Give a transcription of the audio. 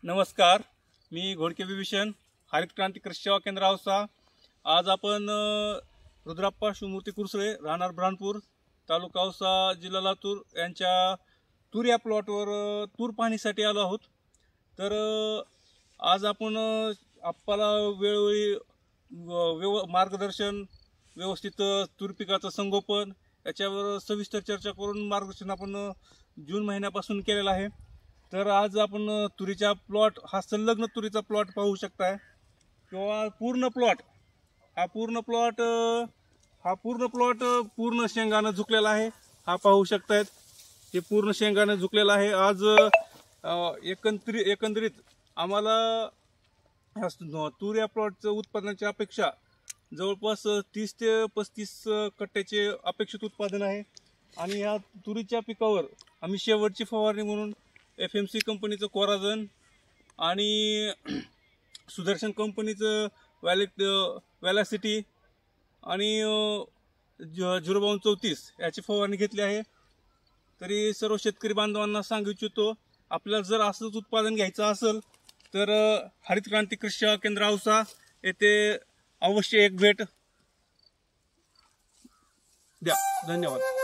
नमस्कार, मी घोडके विभीषण, हरित क्रांती कृषी सेवा केंद्र औसा। आज आपण रुद्राप्पा शिवमूर्ती कुरसळे, राहणार ब्राह्मणपूर, तालुका औसा, जिल्हा लातूर यांच्या तूर या प्लॉटवर तूर पाहणीसाठी आलो आहोत। तर आज आपण आपल्याला वेळोवेळी मार्गदर्शन, व्यवस्थित तूर पिकाचं संगोपन याच्यावर सविस्तर चर्चा करून मार्गदर्शन आपण जून महिन्यापासून केलेलं आहे। तर आज आपण तुरीचा प्लॉट, हा संलग्न तुरीचा प्लॉट पाहू शकताय किंवा पूर्ण प्लॉट, हा पूर्ण प्लॉट पूर्ण शेंगाने झुकलेला आहे। हा पाहू शकतायत, हे पूर्ण शेंगाने झुकलेला आहे। आज एकंदरीत आम्हाला तूर या प्लॉटचं उत्पादनाची अपेक्षा जवळपास 30 ते 35 कट्ट्याचे अपेक्षित उत्पादन आहे। आणि या तुरीच्या पिकावर आम्ही शेवटची फवारणी म्हणून FMC कंपनीचं कोराजन आणि सुदर्शन कंपनीचं व्हॅलॅसिटी आणि 05234 याची फवारणी घेतली आहे। तरी सर्व शेतकरी बांधवांना सांगू इच्छितो, आपल्याला जर असंच उत्पादन घ्यायचं असेल तर हरित क्रांती कृषी सेवा केंद्र औसा येथे अवश्य एक भेट द्या। धन्यवाद।